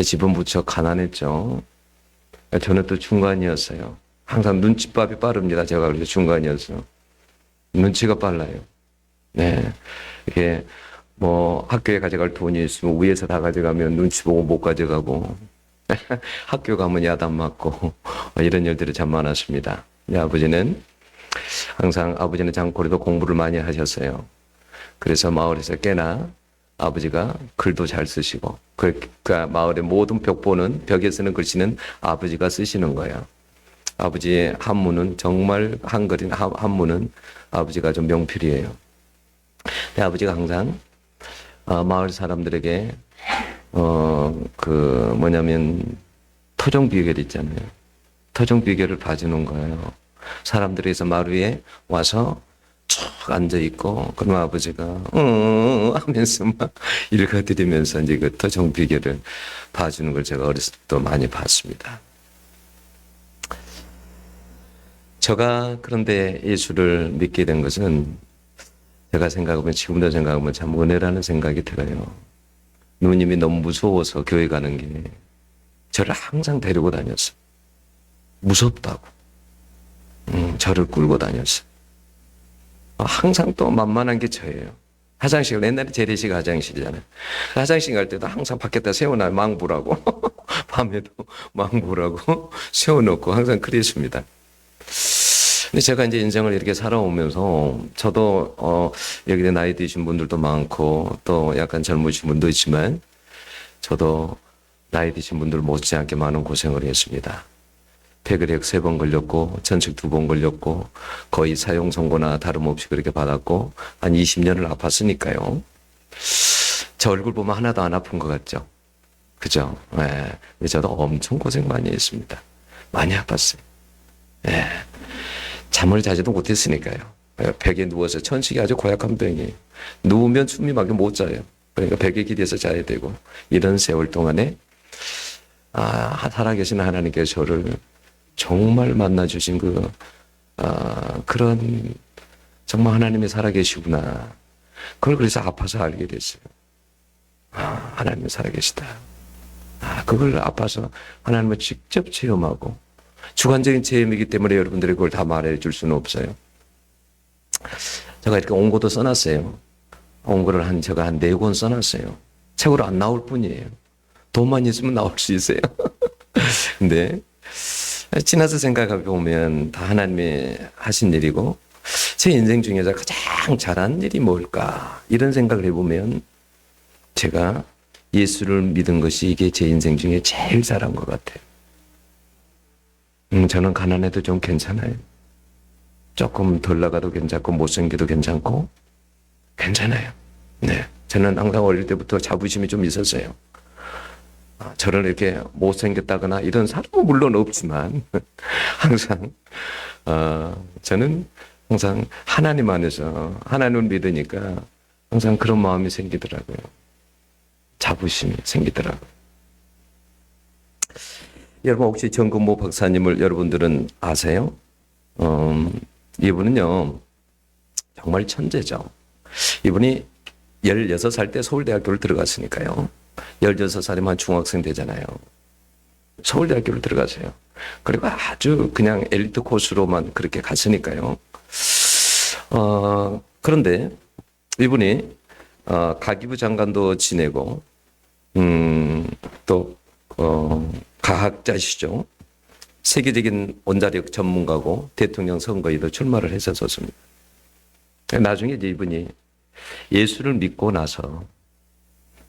집은 무척 가난했죠. 저는 또 중간이었어요. 항상 눈치밥이 빠릅니다. 제가 그래서 중간이어서. 눈치가 빨라요. 네. 이게 뭐 학교에 가져갈 돈이 있으면 위에서 다 가져가면 눈치 보고 못 가져가고 학교 가면 야단 맞고 이런 일들이 참 많았습니다. 아버지는 항상 아버지는 장코리도 공부를 많이 하셨어요. 그래서 마을에서 꽤나 아버지가 글도 잘 쓰시고 그러니까 마을의 모든 벽에 쓰는 글씨는 아버지가 쓰시는 거예요. 아버지의 한문은 정말 한글인 한문은 아버지가 좀 명필이에요. 근데 아버지가 항상 마을 사람들에게 뭐냐면 토종 비결 있잖아요. 토종 비결을 봐주는 거예요. 사람들에서 마을 위에 와서 쭉 앉아 있고 그러면 아버지가 하면서 막 읽어드리면서 이제 그 토종 비결을 봐주는 걸 제가 어렸을 때도 많이 봤습니다. 제가 그런데 예수를 믿게 된 것은 제가 생각하면 지금도 생각하면 참 은혜라는 생각이 들어요. 누님이 너무 무서워서 교회 가는 게 저를 항상 데리고 다녔어요. 무섭다고. 저를 끌고 다녔어요. 항상 또 만만한 게 저예요. 화장실, 옛날에 재래식 화장실이잖아요. 화장실 갈 때도 항상 밖에다 세워놔요. 망부라고. 밤에도 망부라고 세워놓고 항상 그랬습니다. 근데 제가 이제 인생을 이렇게 살아오면서 저도 여기 나이 드신 분들도 많고 또 약간 젊으신 분도 있지만 저도 나이 드신 분들 못지않게 많은 고생을 했습니다. 폐결핵 3번 걸렸고 전직 2번 걸렸고 거의 사형 선고나 다름없이 그렇게 받았고 한 20년을 아팠으니까요. 저 얼굴 보면 하나도 안 아픈 것 같죠? 그죠? 네. 저도 엄청 고생 많이 했습니다. 많이 아팠어요. 네. 잠을 자지도 못했으니까요. 벽에 누워서 천식이 아주 고약한 병이에요. 누우면 숨이 막혀 못 자요. 그러니까 벽에 기대서 자야 되고 이런 세월 동안에 살아계신 하나님께서 저를 정말 만나주신 그런 정말 하나님이 살아계시구나. 그걸 그래서 아파서 알게 됐어요. 하나님이 살아계시다. 그걸 아파서 하나님을 직접 체험하고 주관적인 체험이기 때문에 여러분들이 그걸 다 말해줄 수는 없어요. 제가 이렇게 원고도 써놨어요. 원고를 제가 한 4권 써놨어요. 책으로 안 나올 뿐이에요. 돈만 있으면 나올 수 있어요. 근데 지나서 생각해 보면 다 하나님이 하신 일이고 제 인생 중에서 가장 잘한 일이 뭘까 이런 생각을 해보면 제가 예수를 믿은 것이 이게 제 인생 중에 제일 잘한 것 같아요. 저는 가난해도 좀 괜찮아요. 조금 덜 나가도 괜찮고 못생겨도 괜찮고 괜찮아요. 네, 저는 항상 어릴 때부터 자부심이 좀 있었어요. 저를 이렇게 못생겼다거나 이런 사람은 물론 없지만 항상 저는 항상 하나님 안에서 하나님을 믿으니까 항상 그런 마음이 생기더라고요. 자부심이 생기더라고요. 여러분 혹시 정근모 박사님을 여러분들은 아세요? 이분은요 정말 천재죠. 이분이 16살 때 서울대학교를 들어갔으니까요. 16살이면 중학생 되잖아요. 서울대학교를 들어가세요. 그리고 아주 그냥 엘리트 코스로만 그렇게 갔으니까요. 그런데 이분이 가기부 장관도 지내고 또 과학자시죠. 세계적인 원자력 전문가고 대통령 선거에도 출마를 했었습니다. 나중에 이제 이분이 예수를 믿고 나서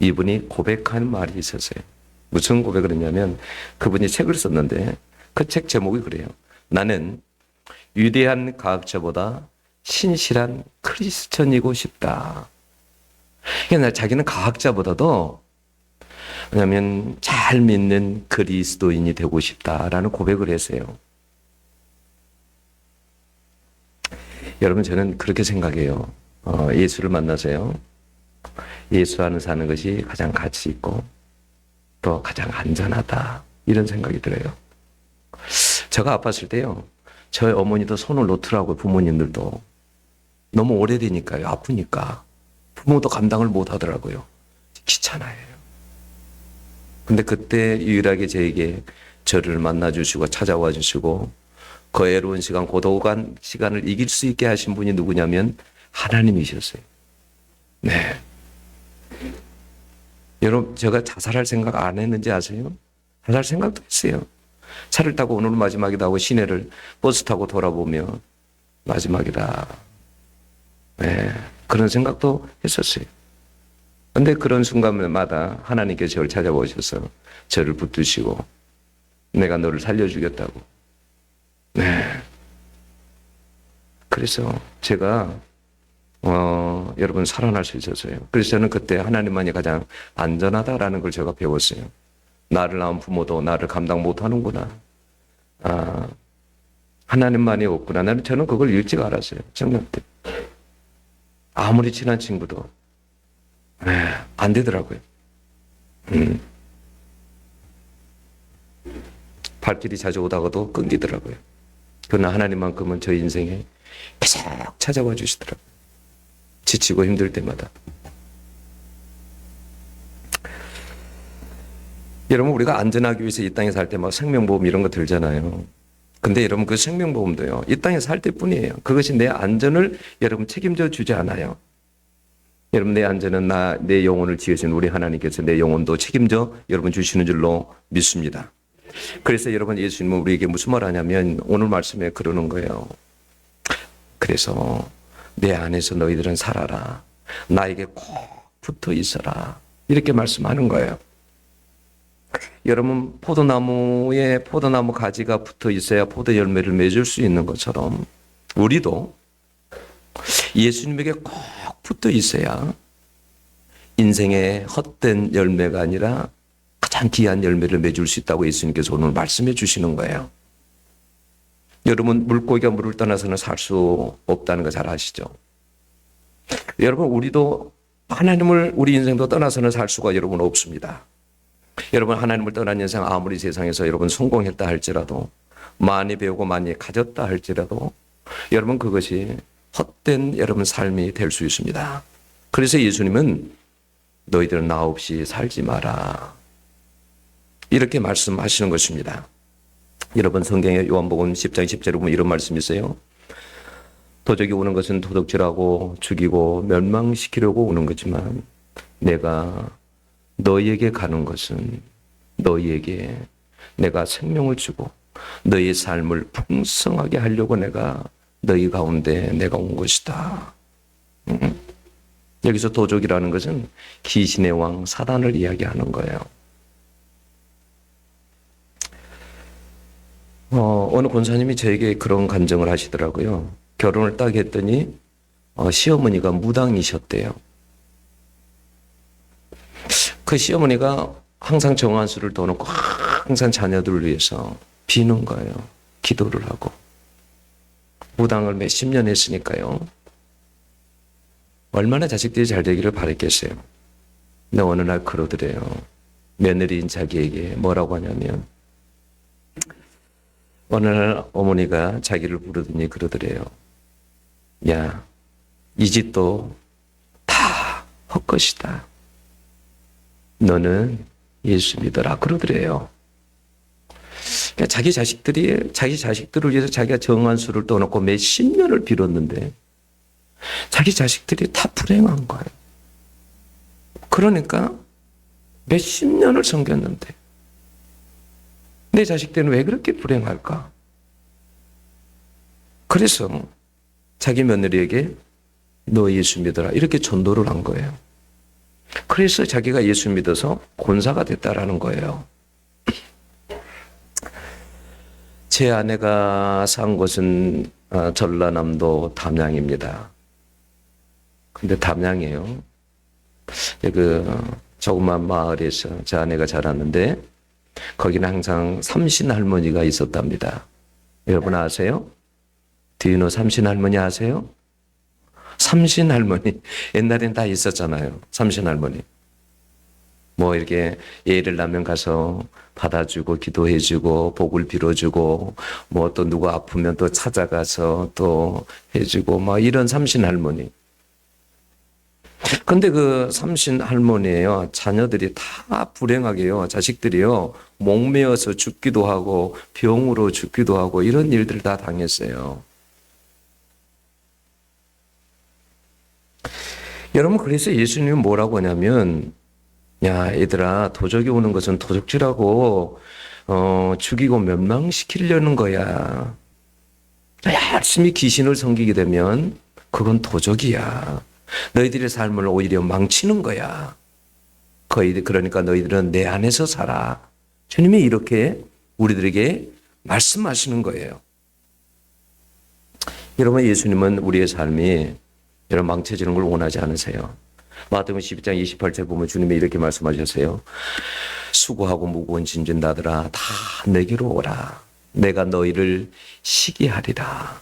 이분이 고백한 말이 있었어요. 무슨 고백을 했냐면 그분이 책을 썼는데 그 책 제목이 그래요. 나는 위대한 과학자보다 신실한 크리스천이고 싶다. 그러니까 자기는 과학자보다도 왜냐하면 잘 믿는 그리스도인이 되고 싶다라는 고백을 했어요. 여러분 저는 그렇게 생각해요. 예수를 만나서요. 예수 안에 사는 것이 가장 가치 있고 또 가장 안전하다 이런 생각이 들어요. 제가 아팠을 때요. 저희 어머니도 손을 놓더라고요. 부모님들도. 너무 오래되니까요. 아프니까. 부모도 감당을 못 하더라고요. 귀찮아요. 근데 그때 유일하게 저에게 저를 만나주시고 찾아와 주시고 그 애로운 시간, 고독한 시간을 이길 수 있게 하신 분이 누구냐면 하나님이셨어요. 네. 여러분, 제가 자살할 생각 안 했는지 아세요? 자살 생각도 했어요. 차를 타고 오늘 마지막이다 하고 시내를 버스 타고 돌아보며 마지막이다. 네. 그런 생각도 했었어요. 근데 그런 순간마다 하나님께서 저를 찾아오셔서 저를 붙드시고 내가 너를 살려주겠다고. 네. 그래서 제가 여러분 살아날 수 있었어요. 그래서 저는 그때 하나님만이 가장 안전하다라는 걸 제가 배웠어요. 나를 낳은 부모도 나를 감당 못하는구나. 하나님만이 없구나. 저는 그걸 일찍 알았어요. 청년 때. 아무리 친한 친구도 안 되더라고요. 발길이 자주 오다가도 끊기더라고요. 그러나 하나님만큼은 저 인생에 계속 찾아와 주시더라고요. 지치고 힘들 때마다. 여러분, 우리가 안전하기 위해서 이 땅에 살 때 막 생명보험 이런 거 들잖아요. 근데 여러분, 그 생명보험도요, 이 땅에 살 때뿐이에요. 그것이 내 안전을 여러분 책임져 주지 않아요. 여러분, 내 안전은 내 영혼을 지으신 우리 하나님께서 내 영혼도 책임져 여러분 주시는 줄로 믿습니다. 그래서 여러분, 예수님은 우리에게 무슨 말 하냐면 오늘 말씀에 그러는 거예요. 그래서 내 안에서 너희들은 살아라. 나에게 꼭 붙어 있어라. 이렇게 말씀하는 거예요. 여러분, 포도나무에 포도나무 가지가 붙어 있어야 포도 열매를 맺을 수 있는 것처럼 우리도 예수님에게 꼭 붙어 있어야 인생의 헛된 열매가 아니라 가장 귀한 열매를 맺을 수 있다고 예수님께서 오늘 말씀해 주시는 거예요. 여러분, 물고기가 물을 떠나서는 살 수 없다는 거 잘 아시죠? 여러분, 우리도 하나님을 우리 인생도 떠나서는 살 수가 여러분 없습니다. 여러분, 하나님을 떠난 인생 아무리 세상에서 여러분 성공했다 할지라도 많이 배우고 많이 가졌다 할지라도 여러분 그것이 헛된 여러분 삶이 될 수 있습니다. 그래서 예수님은 너희들은 나 없이 살지 마라. 이렇게 말씀하시는 것입니다. 여러분, 성경의 요한복음 10장 10절에 보면 이런 말씀이 있어요. 도적이 오는 것은 도둑질하고 죽이고 멸망시키려고 오는 거지만 내가 너희에게 가는 것은 너희에게 내가 생명을 주고 너희의 삶을 풍성하게 하려고 내가 너희 가운데 내가 온 것이다. 여기서 도적이라는 것은 귀신의 왕 사단을 이야기하는 거예요. 어느 권사님이 저에게 그런 간증을 하시더라고요. 결혼을 딱 했더니 시어머니가 무당이셨대요. 그 시어머니가 항상 정한수를 떠놓고 항상 자녀들을 위해서 비는 거예요. 기도를 하고. 무당을 몇십 년 했으니까요. 얼마나 자식들이 잘 되기를 바랬겠어요. 근데 어느 날 그러더래요. 며느리인 자기에게 뭐라고 하냐면 어느 날 어머니가 자기를 부르더니 그러더래요. 야, 이 집도 다 헛것이다. 너는 예수 믿어라. 그러더래요. 그러니까 자기 자식들을 위해서 자기가 정한 수를 떠놓고 몇십 년을 빌었는데 자기 자식들이 다 불행한 거예요. 그러니까 몇십 년을 섬겼는데 내 자식들은 왜 그렇게 불행할까? 그래서 자기 며느리에게 너 예수 믿어라 이렇게 전도를 한 거예요. 그래서 자기가 예수 믿어서 권사가 됐다라는 거예요. 제 아내가 산 곳은 전라남도 담양입니다. 근데 담양이에요. 그 조그만 마을에서 제 아내가 자랐는데 거기는 항상 삼신 할머니가 있었답니다. 여러분 아세요? 디노 삼신 할머니 아세요? 삼신 할머니 옛날엔 다 있었잖아요. 삼신 할머니 뭐 이렇게 예를 나면 가서 받아주고 기도해주고 복을 빌어주고 뭐 또 누가 아프면 또 찾아가서 또 해주고 뭐 이런 삼신 할머니. 근데 그 삼신 할머니예요. 자녀들이 다 불행하게요. 자식들이요. 목매어서 죽기도 하고 병으로 죽기도 하고 이런 일들을 다 당했어요. 여러분, 그래서 예수님은 뭐라고 하냐면, 야, 얘들아, 도적이 오는 것은 도적질하고 죽이고 멸망시키려는 거야. 열심히 귀신을 섬기게 되면 그건 도적이야. 너희들의 삶을 오히려 망치는 거야. 그러니까 너희들은 내 안에서 살아. 주님이 이렇게 우리들에게 말씀하시는 거예요. 여러분, 예수님은 우리의 삶이 여러분 망쳐지는 걸 원하지 않으세요. 마태복음 12장 28절 보면 주님이 이렇게 말씀하셨어요. 수고하고 무거운 짐진 나들아 다 내게로 오라. 내가 너희를 쉬게 하리라.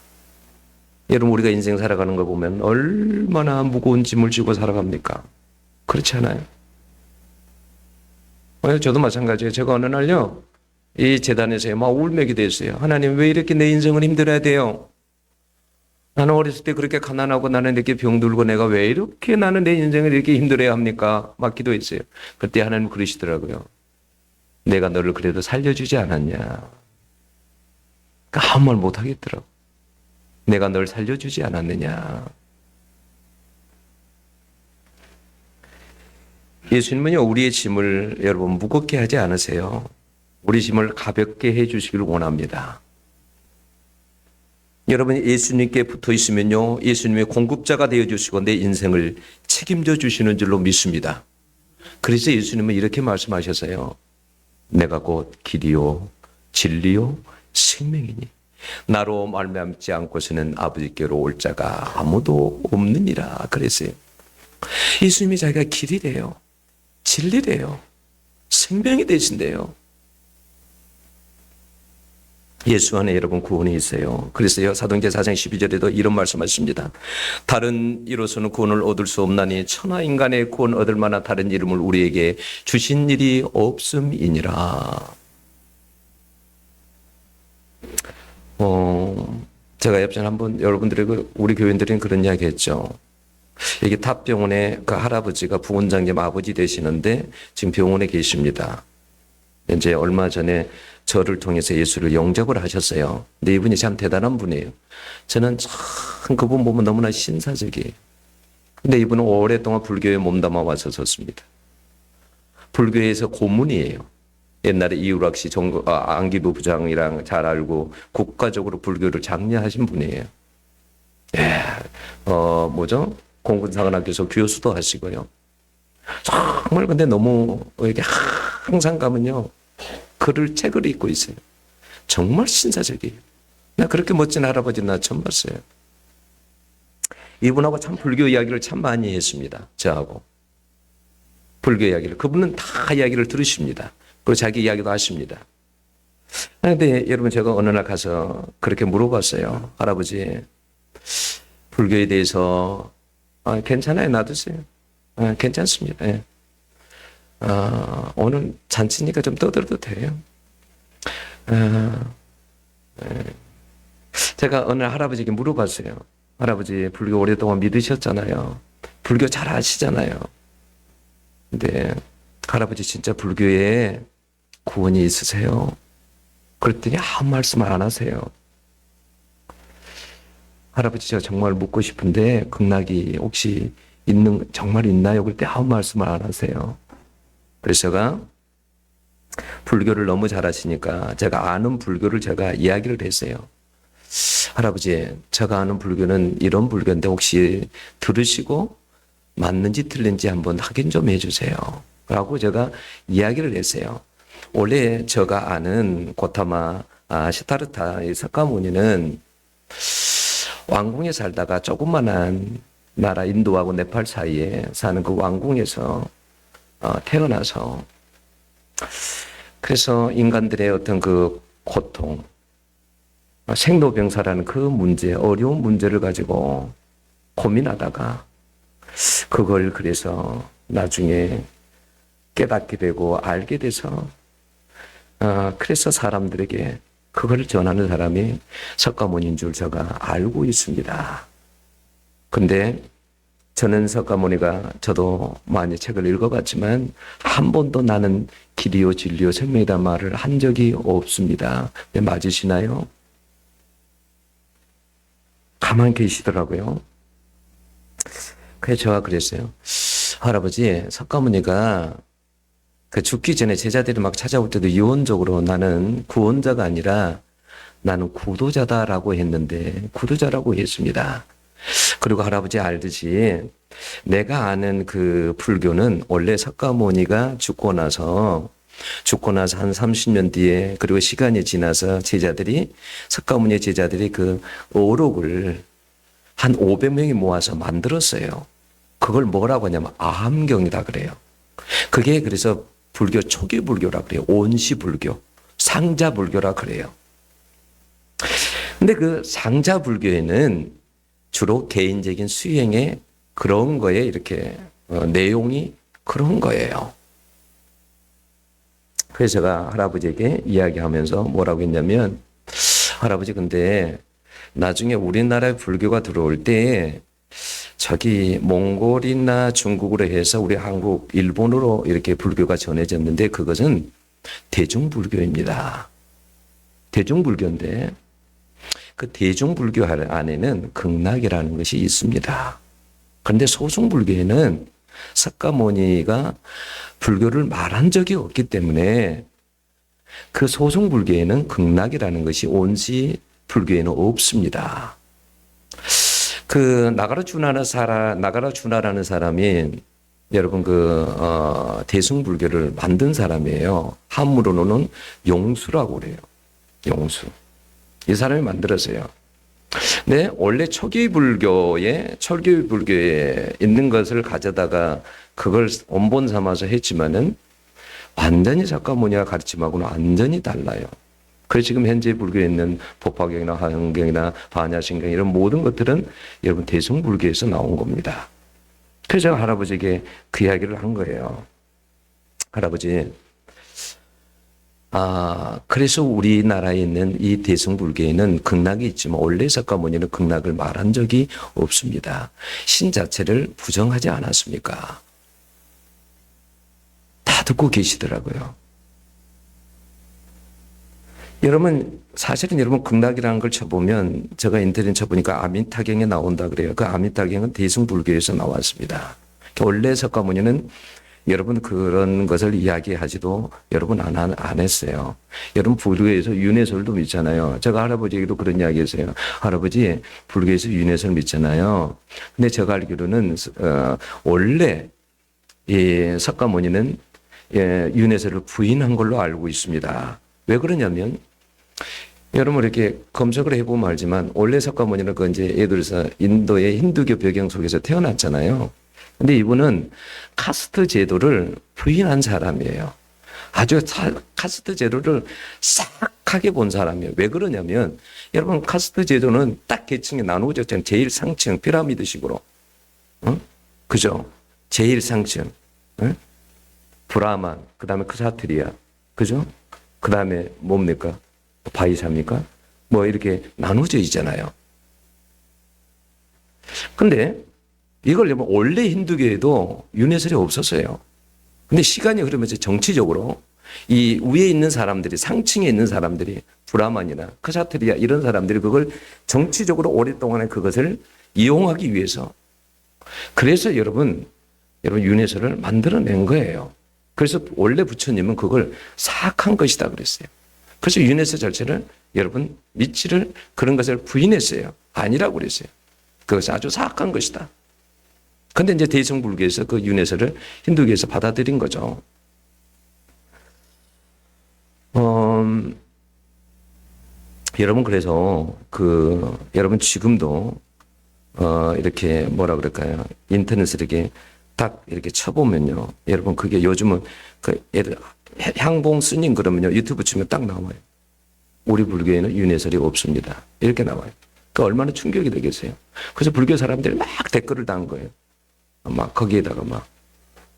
여러분, 우리가 인생 살아가는 걸 보면 얼마나 무거운 짐을 지고 살아갑니까? 그렇지 않아요? 저도 마찬가지예요. 제가 어느 날요, 이 재단에서 막 울먹이 됐어요. 하나님, 왜 이렇게 내 인생을 힘들어야 돼요? 나는 어렸을 때 그렇게 가난하고 나는 이렇게 병들고 내가 왜 이렇게 나는 내 인생을 이렇게 힘들어야 합니까? 막 기도했어요. 그때 하나님 그러시더라고요. 내가 너를 그래도 살려주지 않았냐? 그러니까 아무 말 못하겠더라고. 내가 널 살려주지 않았느냐? 예수님은요, 우리의 짐을 여러분 무겁게 하지 않으세요. 우리 짐을 가볍게 해주시길 원합니다. 여러분이 예수님께 붙어 있으면요, 예수님의 공급자가 되어주시고 내 인생을 책임져 주시는 줄로 믿습니다. 그래서 예수님은 이렇게 말씀하셨어요. 내가 곧 길이요 진리요 생명이니 나로 말미암지 않고서는 아버지께로 올 자가 아무도 없느니라 그랬어요. 예수님이 자기가 길이래요, 진리래요, 생명이 되신대요. 예수 안에 여러분 구원이 있어요. 그래서 사도행전 4장 12절에도 이런 말씀하십니다. 다른 이로서는 구원을 얻을 수 없나니 천하 인간의 구원 얻을 만한 다른 이름을 우리에게 주신 일이 없음이니라. 제가 예전에 한번 여러분들에게 우리 교인들은 그런 이야기 했죠. 여기 탑병원에 그 할아버지가 부원장님 아버지 되시는데 지금 병원에 계십니다. 이제 얼마 전에 저를 통해서 예수를 영접을 하셨어요. 근데 이분이 참 대단한 분이에요. 저는 참 그분 보면 너무나 신사적이에요. 근데 이분은 오랫동안 불교에 몸담아 왔었습니다. 불교에서 고문이에요. 옛날에 이유락 씨 안기부 부장이랑 잘 알고 국가적으로 불교를 장려하신 분이에요. 예, 공군사관학교에서 교수도 하시고요. 정말 근데 너무 이렇게 항상 가면요, 책을 읽고 있어요. 정말 신사적이에요. 나 그렇게 멋진 할아버지 나 처음 봤어요. 이분하고 참 불교 이야기를 참 많이 했습니다. 저하고. 불교 이야기를. 그분은 다 이야기를 들으십니다. 그리고 자기 이야기도 하십니다. 그런데 여러분, 제가 어느 날 가서 그렇게 물어봤어요. 할아버지, 불교에 대해서 괜찮아요, 놔두세요. 괜찮습니다. 예. 오늘 잔치니까 좀 떠들어도 돼요. 제가 어느 할아버지에게 물어봤어요. 할아버지, 불교 오랫동안 믿으셨잖아요. 불교 잘 아시잖아요. 근데 할아버지 진짜 불교에 구원이 있으세요? 그랬더니 아무 말씀을 안 하세요. 할아버지, 제가 정말 묻고 싶은데 극락이 혹시 정말 있나요? 그럴 때 아무 말씀을 안 하세요. 그래서 제가 불교를 너무 잘 아시니까 제가 아는 불교를 제가 이야기를 했어요. 할아버지, 제가 아는 불교는 이런 불교인데 혹시 들으시고 맞는지 틀린지 한번 확인 좀 해주세요. 라고 제가 이야기를 했어요. 원래 제가 아는 고타마 시타르타 석가모니는 왕궁에 살다가 조그만한 나라 인도하고 네팔 사이에 사는 그 왕궁에서 태어나서, 그래서 인간들의 어떤 그 고통, 생로병사라는 그 문제, 어려운 문제를 가지고 고민하다가 그걸 그래서 나중에 깨닫게 되고 알게 돼서 그래서 사람들에게 그걸 전하는 사람이 석가모니인 줄 제가 알고 있습니다. 근데 저는 석가모니가 저도 많이 책을 읽어봤지만 한 번도 나는 길이요 진리요 생명이다 말을 한 적이 없습니다. 네, 맞으시나요? 가만히 계시더라고요. 그래서 제가 그랬어요. 할아버지, 석가모니가 그 죽기 전에 제자들이 막 찾아올 때도 유언적으로 나는 구원자가 아니라 나는 구도자다라고 했는데 구도자라고 했습니다. 그리고 할아버지 알듯이 내가 아는 그 불교는 원래 석가모니가 죽고 나서 한 30년 뒤에 그리고 시간이 지나서 석가모니 제자들이 그 어록을 한 500명이 모아서 만들었어요. 그걸 뭐라고 하냐면 아함경이다 그래요. 그게 그래서 불교 초기 불교라 그래요. 온시 불교, 상자 불교라 그래요. 근데 그 상자 불교에는 주로 개인적인 수행의 그런 거에 이렇게 내용이 그런 거예요. 그래서 제가 할아버지에게 이야기하면서 뭐라고 했냐면 할아버지 근데 나중에 우리나라에 불교가 들어올 때 저기 몽골이나 중국으로 해서 우리 한국, 일본으로 이렇게 불교가 전해졌는데 그것은 대중불교입니다. 대중불교인데 그 대중불교 안에는 극락이라는 것이 있습니다. 그런데 소승불교에는 석가모니가 불교를 말한 적이 없기 때문에 그 소승불교에는 극락이라는 것이 온시 불교에는 없습니다. 그 나가라 주나라는 사람이 여러분 대승불교를 만든 사람이에요. 한문으로는 용수라고 그래요. 용수. 이 사람이 만들었어요. 네, 원래 초기 불교에 있는 것을 가져다가 그걸 원본 삼아서 했지만은 완전히 석가모니가 가르침하고는 완전히 달라요. 그래서 지금 현재 불교에 있는 법화경이나 화엄경이나 반야심경 이런 모든 것들은 여러분 대승불교에서 나온 겁니다. 그래서 제가 할아버지에게 그 이야기를 한 거예요. 할아버지, 그래서 우리나라에 있는 이 대승불교에는 극락이 있지만 원래 석가모니는 극락을 말한 적이 없습니다. 신 자체를 부정하지 않았습니까? 다 듣고 계시더라고요. 여러분 사실은 여러분 극락이라는 걸 쳐보면 제가 인터넷 쳐보니까 아미타경에 나온다 그래요. 그 아미타경은 대승불교에서 나왔습니다. 원래 석가모니는 여러분 그런 것을 이야기하지도 여러분 안 했어요. 여러분 불교에서 윤회설도 믿잖아요. 제가 할아버지에게도 그런 이야기 했어요. 할아버지 불교에서 윤회설 믿잖아요. 근데 제가 알기로는 원래 이 석가모니는 윤회설을 부인한 걸로 알고 있습니다. 왜 그러냐면 여러분 이렇게 검색을 해보면 알지만 원래 석가모니는 그 이제 예를 들어서 인도의 힌두교 배경 속에서 태어났잖아요. 근데 이분은 카스트 제도를 부인한 사람이에요. 아주 카스트 제도를 싹하게 본 사람이에요. 왜 그러냐면 여러분 카스트 제도는 딱 계층에 나누어져 있잖아요. 제일 상층 피라미드식으로, 그죠? 제일 상층, 브라만, 그 다음에 크사트리아, 그죠? 그 다음에 뭡니까? 바이사입니까? 뭐 이렇게 나누어져 있잖아요. 근데 이걸 원래 힌두교에도 윤회설이 없었어요. 근데 시간이 흐르면서 정치적으로 이 위에 있는 사람들이, 상층에 있는 사람들이 브라만이나 크사트리아 이런 사람들이 그걸 정치적으로 오랫동안에 그것을 이용하기 위해서, 그래서 여러분 윤회설을 만들어낸 거예요. 그래서 원래 부처님은 그걸 사악한 것이다 그랬어요. 그래서 윤회설 자체를 여러분 믿지를 그런 것을 부인했어요. 아니라고 그랬어요. 그것이 아주 사악한 것이다. 근데 이제 대승불교에서 그 윤회설을 힌두교에서 받아들인 거죠. 여러분 그래서 여러분 지금도 이렇게 뭐라 그럴까요? 인터넷을 이렇게 딱 이렇게 쳐보면요. 여러분 그게 요즘은 향봉 스님 그러면요. 유튜브 치면 딱 나와요. 우리 불교에는 윤회설이 없습니다. 이렇게 나와요. 그 얼마나 충격이 되겠어요. 그래서 불교 사람들이 막 댓글을 단 거예요. 막 거기에다가 막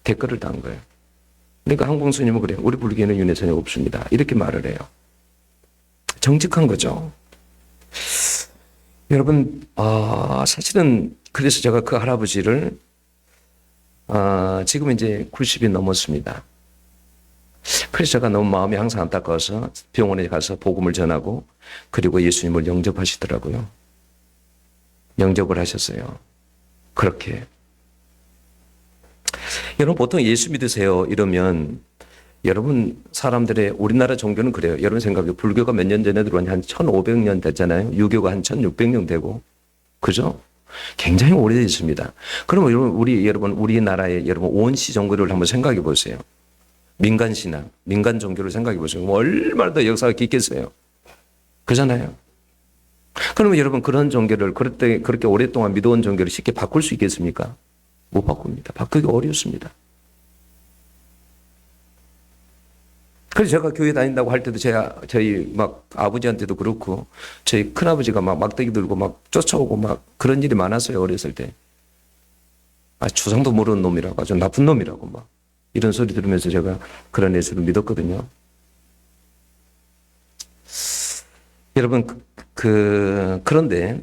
댓글을 단 거예요. 그러니까 항봉 스님은 그래요. 우리 불교에는 윤회설이 없습니다. 이렇게 말을 해요. 정직한 거죠. 여러분, 사실은 그래서 제가 그 할아버지를 지금 이제 90이 넘었습니다. 그래서 제가 너무 마음이 항상 안타까워서 병원에 가서 복음을 전하고 그리고 예수님을 영접하시더라고요. 영접을 하셨어요. 그렇게. 여러분 보통 예수 믿으세요 이러면 여러분 사람들의 우리나라 종교는 그래요. 여러분 생각해 불교가 몇 년 전에 들어왔냐 한 1500년 됐잖아요. 유교가 한 1600년 되고 그죠? 굉장히 오래됐습니다. 그러면 여러분 우리나라의 여러분 원시 종교를 한번 생각해 보세요. 민간 신앙, 민간 종교를 생각해 보세요. 얼마나 더 역사가 깊겠어요. 그잖아요. 그러면 여러분 그런 종교를 그렇게 오랫동안 믿어온 종교를 쉽게 바꿀 수 있겠습니까? 못 바꿉니다. 바꾸기 어렵습니다. 그래서 제가 교회 다닌다고 할 때도 저희 막 아버지한테도 그렇고 저희 큰아버지가 막 막대기 들고 막 쫓아오고 막 그런 일이 많았어요. 어렸을 때. 주상도 모르는 놈이라고 아주 나쁜 놈이라고 막 이런 소리 들으면서 제가 그런 예수를 믿었거든요. 여러분 그런데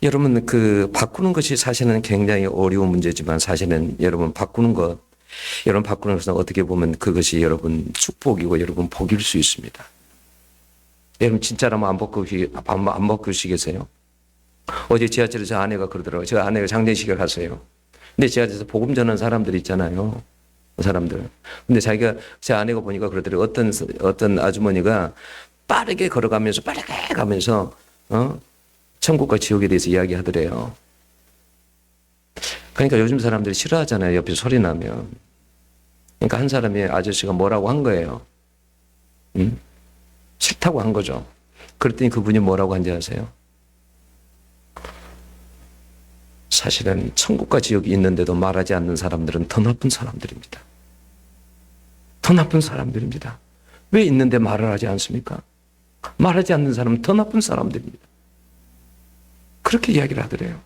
여러분 바꾸는 것이 사실은 굉장히 어려운 문제지만 사실은 여러분 바꾸는 것은 어떻게 보면 그것이 여러분 축복이고 여러분 복일 수 있습니다. 여러분 진짜라면 안 바꾸시겠어요? 어제 지하철에서 저 아내가 그러더라고요. 저 아내가 장례식에 갔어요. 근데 지하철에서 복음 전하는 사람들이 있잖아요. 사람들. 근데 제 아내가 보니까 그러더라고요. 어떤 아주머니가 빠르게 가면서 천국과 지옥에 대해서 이야기하더래요. 그러니까 요즘 사람들이 싫어하잖아요. 옆에 소리 나면. 그러니까 한 사람이 아저씨가 뭐라고 한 거예요. 싫다고 한 거죠. 그랬더니 그분이 뭐라고 한지 아세요? 사실은 천국과 지옥이 있는데도 말하지 않는 사람들은 더 나쁜 사람들입니다. 더 나쁜 사람들입니다. 왜 있는데 말을 하지 않습니까? 말하지 않는 사람은 더 나쁜 사람들입니다. 그렇게 이야기를 하더래요.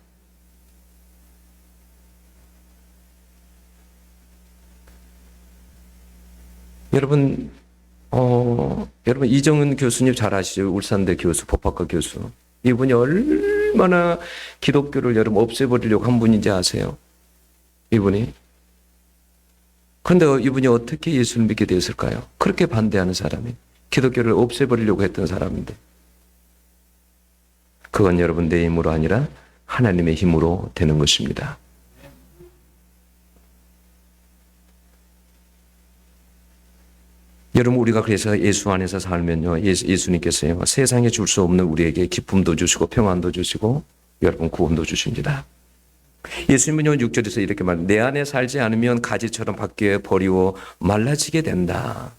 여러분 이정은 교수님 잘 아시죠? 울산대 교수, 법학과 교수. 이분이 얼마나 기독교를 여러분 없애버리려고 한 분인지 아세요? 이분이. 그런데 이분이 어떻게 예수를 믿게 되었을까요? 그렇게 반대하는 사람이. 기독교를 없애버리려고 했던 사람인데. 그건 여러분 내 힘으로 아니라 하나님의 힘으로 되는 것입니다. 여러분 우리가 그래서 예수 안에서 살면요. 예수님께서요. 세상에 줄 수 없는 우리에게 기쁨도 주시고 평안도 주시고 여러분 구원도 주십니다. 예수님은 6절에서 이렇게 말합니다. 내 안에 살지 않으면 가지처럼 밖에 버리고 말라지게 된다.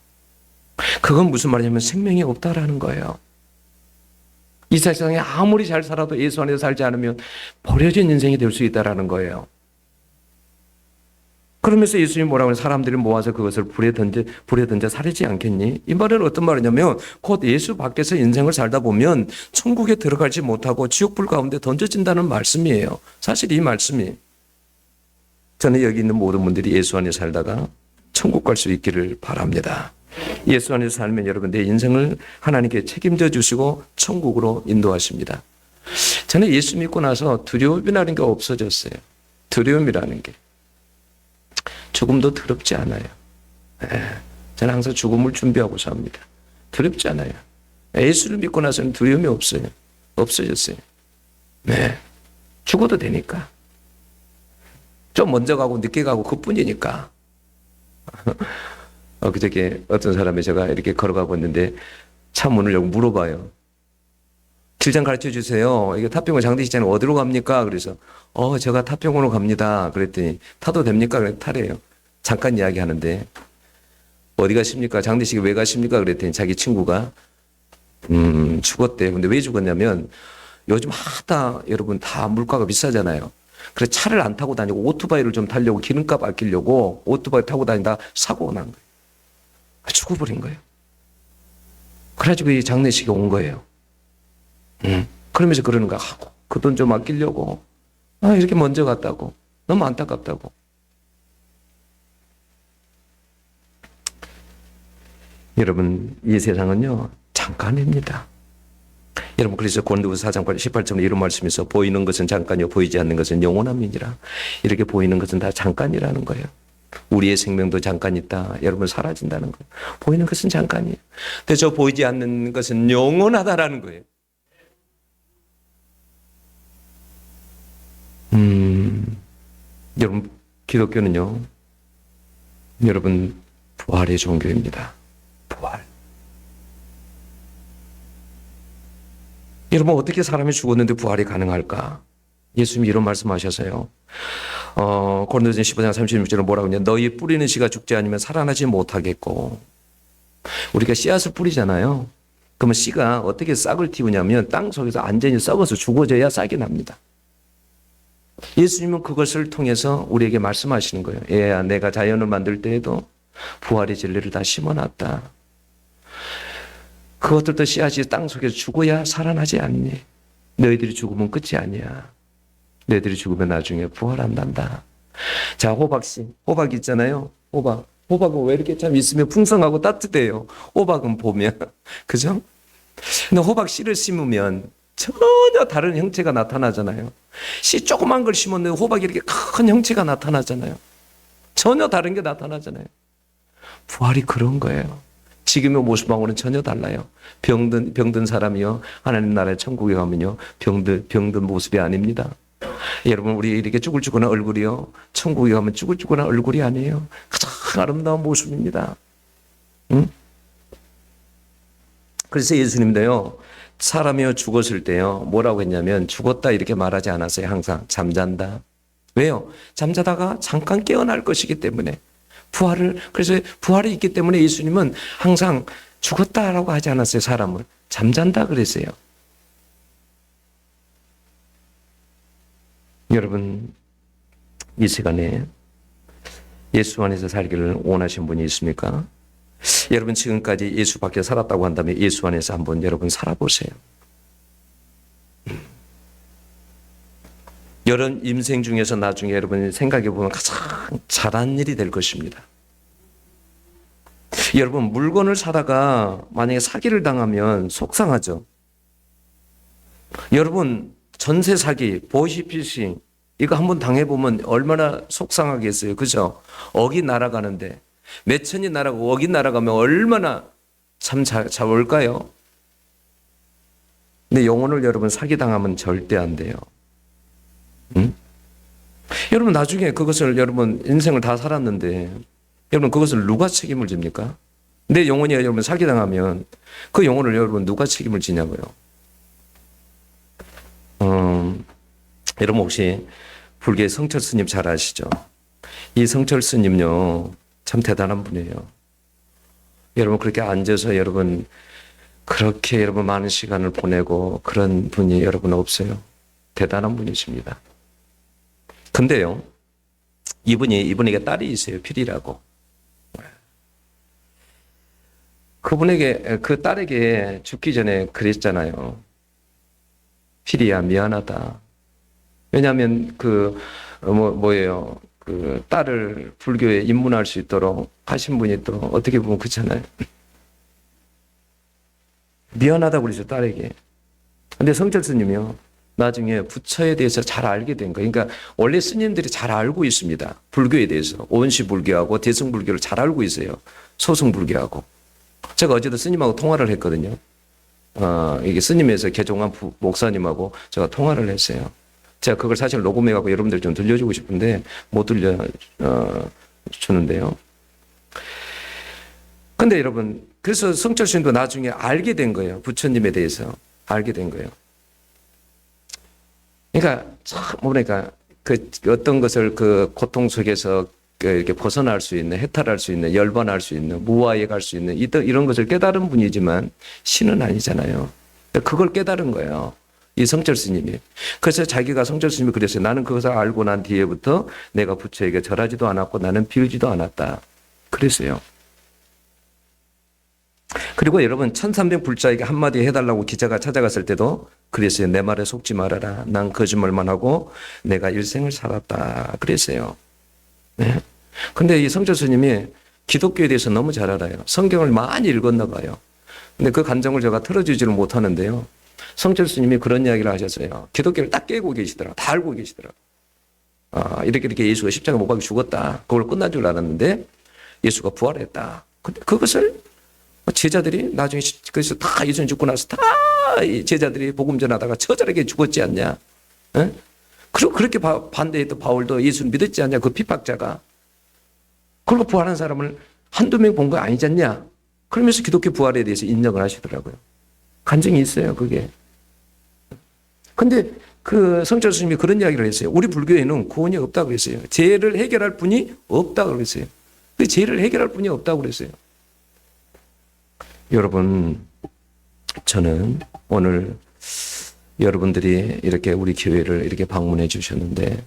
그건 무슨 말이냐면 생명이 없다라는 거예요. 이 세상에 아무리 잘 살아도 예수 안에서 살지 않으면 버려진 인생이 될 수 있다라는 거예요. 그러면서 예수님이 뭐라고 하면 사람들이 모아서 그것을 불에 던져 사리지 않겠니? 이 말은 어떤 말이냐면 곧 예수 밖에서 인생을 살다 보면 천국에 들어가지 못하고 지옥불 가운데 던져진다는 말씀이에요. 사실 이 말씀이 저는 여기 있는 모든 분들이 예수 안에 살다가 천국 갈 수 있기를 바랍니다. 예수 안에서 살면 여러분 내 인생을 하나님께 책임져 주시고 천국으로 인도하십니다. 저는 예수 믿고 나서 두려움이라는 게 없어졌어요. 두려움이라는 게. 죽음도 두렵지 않아요. 저는 항상 죽음을 준비하고 삽니다. 두렵지 않아요. 예수를 믿고 나서는 두려움이 없어요. 없어졌어요. 네. 죽어도 되니까. 좀 먼저 가고 늦게 가고 그뿐이니까. 그저께 어떤 사람이 제가 이렇게 걸어가고 있는데 차 문을 열고 물어봐요. 길장 가르쳐 주세요. 이게 타평원 장례식장은 어디로 갑니까? 그래서 제가 타평원으로 갑니다. 그랬더니 타도 됩니까? 그래 타래요. 잠깐 이야기하는데 어디 가십니까? 장례식에 왜 가십니까? 그랬더니 자기 친구가 죽었대요. 근데 왜 죽었냐면 요즘 하다 여러분 다 물가가 비싸잖아요. 그래서 차를 안 타고 다니고 오토바이를 좀 타려고 기름값 아끼려고 오토바이 타고 다니다 사고가 난 거예요. 죽어버린 거예요. 그래가지고 이 장례식에 온 거예요. 그러면서 그러는 거야. 그 돈 좀 아끼려고. 이렇게 먼저 갔다고. 너무 안타깝다고. 여러분, 이 세상은요, 잠깐입니다. 여러분, 그래서 고린도후서 4장 18절에 이런 말씀이 있어. 보이는 것은 잠깐이요 보이지 않는 것은 영원함이니라. 이렇게 보이는 것은 다 잠깐이라는 거예요. 우리의 생명도 잠깐 있다. 여러분, 사라진다는 거예요. 보이는 것은 잠깐이에요. 근데 저 보이지 않는 것은 영원하다라는 거예요. 여러분, 기독교는요, 여러분, 부활의 종교입니다. 부활. 여러분, 어떻게 사람이 죽었는데 부활이 가능할까? 예수님이 이런 말씀하셔서요. 고린도전서 15장 36절에 뭐라고 하냐? 너희 뿌리는 씨가 죽지 않으면 살아나지 못하겠고. 우리가 씨앗을 뿌리잖아요. 그러면 씨가 어떻게 싹을 틔우냐면 땅 속에서 완전히 썩어서 죽어져야 싹이 납니다. 예수님은 그것을 통해서 우리에게 말씀하시는 거예요. 얘야, 내가 자연을 만들 때에도 부활의 진리를 다 심어놨다. 그것들도 씨앗이 땅 속에서 죽어야 살아나지 않니? 너희들이 죽으면 끝이 아니야. 너희들이 죽으면 나중에 부활한단다. 자, 호박씨. 호박 있잖아요. 호박. 호박은 왜 이렇게 참 있으면 풍성하고 따뜻해요? 호박은 보면. 그죠? 근데 호박 씨를 심으면 전혀 다른 형체가 나타나잖아요. 씨 조그만 걸 심었는데 호박이 이렇게 큰 형체가 나타나잖아요. 전혀 다른 게 나타나잖아요. 부활이 그런 거예요. 지금의 모습하고는 전혀 달라요. 병든 사람이요, 하나님 나라의 천국에 가면요, 병든 모습이 아닙니다. 여러분, 우리 이렇게 쭈글쭈글한 얼굴이요, 천국에 가면 쭈글쭈글한 얼굴이 아니에요. 가장 아름다운 모습입니다. 응? 그래서 예수님도요, 사람이요 죽었을 때요, 뭐라고 했냐면 죽었다 이렇게 말하지 않았어요. 항상 잠잔다. 왜요? 잠자다가 잠깐 깨어날 것이기 때문에. 그래서 부활이 있기 때문에 예수님은 항상 죽었다라고 하지 않았어요. 사람을 잠잔다 그랬어요. 여러분, 이 시간에 예수 안에서 살기를 원하시는 분이 있습니까? 여러분, 지금까지 예수 밖에 살았다고 한다면 예수 안에서 한번 여러분 살아보세요. 여러분 인생 중에서 나중에 여러분 생각해 보면 가장 잘한 일이 될 것입니다. 여러분, 물건을 사다가 만약에 사기를 당하면 속상하죠. 여러분, 전세 사기, 보이스피싱 이거 한번 당해보면 얼마나 속상하겠어요. 그죠? 억이 날아가는데 몇 천이 날아가고 억이 날아가면 얼마나 참 잡을까요? 근데 영혼을 여러분 사기당하면 절대 안 돼요. 응? 여러분, 나중에 그것을 여러분 인생을 다 살았는데 여러분 그것을 누가 책임을 집니까? 내 영혼이 여러분 사기당하면 그 영혼을 여러분 누가 책임을 지냐고요. 여러분 혹시 불교의 성철 스님 잘 아시죠? 이 성철 스님요 참 대단한 분이에요. 여러분 그렇게 앉아서 여러분 그렇게 여러분 많은 시간을 보내고 그런 분이 여러분 없어요. 대단한 분이십니다. 근데요, 이분에게 딸이 있어요. 필이라고. 그분에게, 그 딸에게 죽기 전에 그랬잖아요. 필이야, 미안하다. 왜냐하면 뭐예요. 그 딸을 불교에 입문할 수 있도록 하신 분이 또 어떻게 보면 그렇잖아요. 미안하다고 그러죠, 딸에게. 근데 성철 스님이요, 나중에 부처에 대해서 잘 알게 된 거예요. 그러니까 원래 스님들이 잘 알고 있습니다. 불교에 대해서. 온시불교하고 대승불교를 잘 알고 있어요. 소승불교하고. 제가 어제도 스님하고 통화를 했거든요. 이게 스님에서 개종한 목사님하고 제가 통화를 했어요. 제가 그걸 사실 녹음해갖고 여러분들 좀 들려주고 싶은데 못 들려주는데요. 근데 여러분, 그래서 성철 스님도 나중에 알게 된 거예요. 부처님에 대해서 알게 된 거예요. 그러니까 참 뭐랄까 그 어떤 것을 그 고통 속에서 이렇게 벗어날 수 있는, 해탈할 수 있는, 열반할 수 있는, 무아에 갈 수 있는 이런 것을 깨달은 분이지만 신은 아니잖아요. 그걸 깨달은 거예요. 이 성철 스님이. 그래서 자기가 성철 스님이 그랬어요. 나는 그것을 알고 난 뒤에부터 내가 부처에게 절하지도 않았고 나는 비우지도 않았다. 그랬어요. 그리고 여러분 1300불자에게 한마디 해달라고 기자가 찾아갔을 때도 그랬어요. 내 말에 속지 말아라. 난 거짓말만 하고 내가 일생을 살았다. 그랬어요. 네. 근데 이 성철 스님이 기독교에 대해서 너무 잘 알아요. 성경을 많이 읽었나 봐요. 근데 그 감정을 제가 틀어주지를 못하는데요. 성철 스님이 그런 이야기를 하셨어요. 기독교를 딱 깨고 계시더라. 다 알고 계시더라. 이렇게 예수가 십자가 못 박혀 죽었다. 그걸 끝난 줄 알았는데 예수가 부활했다. 근데 그것을 제자들이 나중에 그래서 다 예수님 죽고 나서 다 제자들이 복음 전하다가 처절하게 죽었지 않냐. 에? 그리고 그렇게 반대했던 바울도 예수를 믿었지 않냐. 그 핍박자가. 그리고 부활한 사람을 한두 명 본 거 아니지 않냐. 그러면서 기독교 부활에 대해서 인정을 하시더라고요. 간증이 있어요, 그게. 근데 그 성철 스님이 그런 이야기를 했어요. 우리 불교에는 구원이 없다고 그랬어요. 죄를 해결할 분이 없다고 그랬어요. 그 죄를 해결할 분이 없다고 그랬어요. 여러분, 저는 오늘 여러분들이 이렇게 우리 교회를 이렇게 방문해 주셨는데,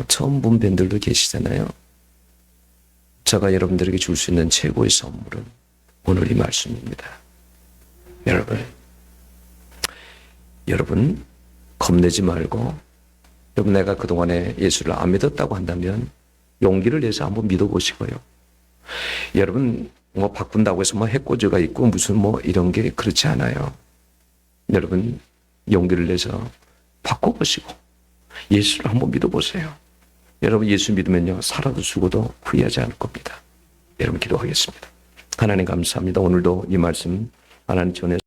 처음 본 분들도 계시잖아요. 제가 여러분들에게 줄 수 있는 최고의 선물은 오늘 이 말씀입니다. 여러분 겁내지 말고, 여러분 내가 그동안에 예수를 안 믿었다고 한다면 용기를 내서 한번 믿어보시고요. 여러분 뭐 바꾼다고 해서 뭐 해코지가 있고 무슨 뭐 이런 게 그렇지 않아요. 여러분 용기를 내서 바꿔보시고 예수를 한번 믿어보세요. 여러분 예수 믿으면요 살아도 죽어도 후회하지 않을 겁니다. 여러분 기도하겠습니다. 하나님 감사합니다. 오늘도 이 말씀 하나님 전해